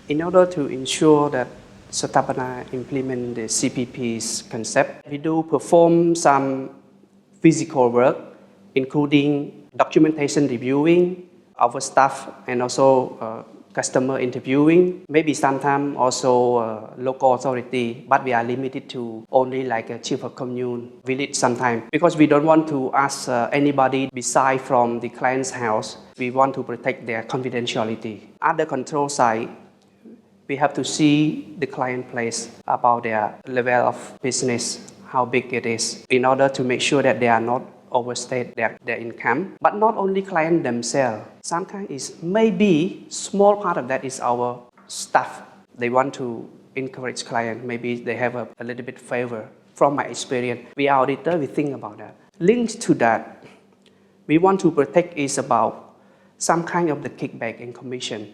In order to ensure that Satapana implement the CPP's concept, we do perform some physical work, including documentation reviewing, our staff, and also customer interviewing, maybe sometimes also local authority, but we are limited to only like a chief of commune village sometimes, because we don't want to ask anybody beside from the client's house. We want to protect their confidentiality. At the control side, we have to see the client place about their level of business, how big it is, in order to make sure that they are not overstate their income. But not only client themselves, sometimes it's maybe small part of that is our staff. They want to encourage client, maybe they have a little bit favor. From my experience, we are auditor, we think about that. Linked to that, we want to protect is about some kind of the kickback and commission,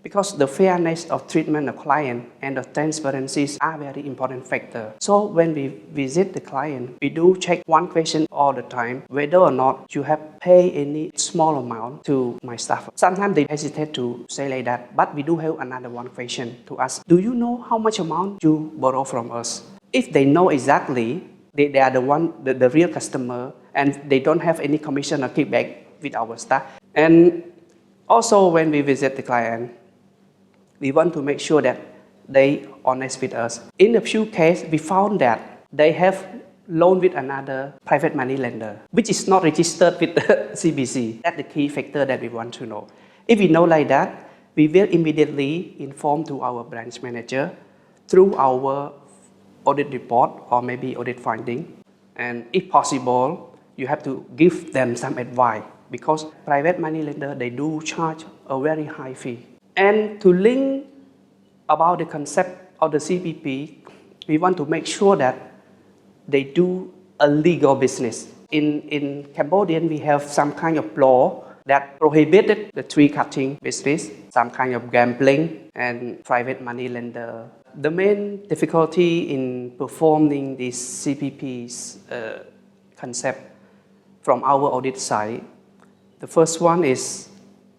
because the fairness of treatment of client and the transparencies are very important factor. So when we visit the client, we do check one question all the time, whether or not you have paid any small amount to my staff. Sometimes they hesitate to say like that, but we do have another one question to ask. Do you know how much amount you borrow from us? If they know exactly, they are the real customer, and they don't have any commission or kickback with our staff. And also when we visit the client, we want to make sure that they honest with us. In a few cases, we found that they have loan with another private money lender, which is not registered with the CBC. That's the key factor that we want to know. If we know like that, we will immediately inform to our branch manager through our audit report or maybe audit finding. And if possible, you have to give them some advice, because private money lender, they do charge a very high fee. And to link about the concept of the CPP, we want to make sure that they do a legal business. In Cambodia, we have some kind of law that prohibited the tree cutting business, some kind of gambling and private money lender. The main difficulty in performing this CPP's concept from our audit side, the first one is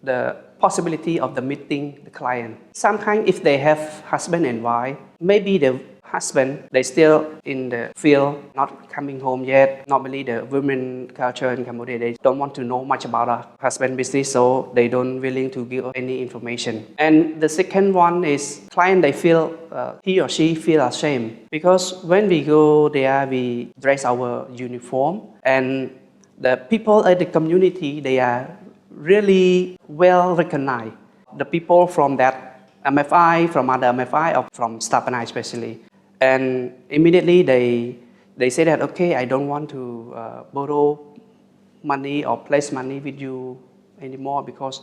the possibility of the meeting the client. Sometimes if they have husband and wife, maybe the husband, they still in the field, not coming home yet. Normally the women culture in Cambodia, they don't want to know much about a husband business, so they don't willing to give any information. And the second one is client, they feel, he or she feel ashamed, because when we go there, we dress our uniform, and the people at the community, they are really well recognized. The people from that MFI, from other MFI, or from Satapana especially. And immediately they say that, okay, I don't want to borrow money or place money with you anymore, because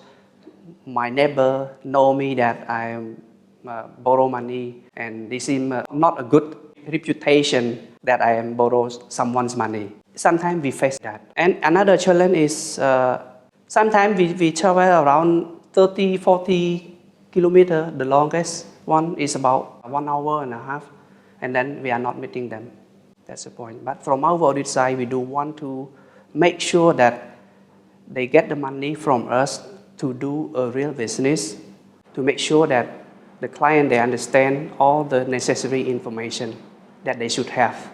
my neighbor know me that I borrow money, and this is not a good reputation that I am borrow someone's money. Sometimes we face that. And another challenge is sometimes we travel around 30, 40 kilometers. The longest one is about 1 hour and a half, and then we are not meeting them. That's the point. But from our audit side, we do want to make sure that they get the money from us to do a real business, to make sure that the client, they understand all the necessary information that they should have.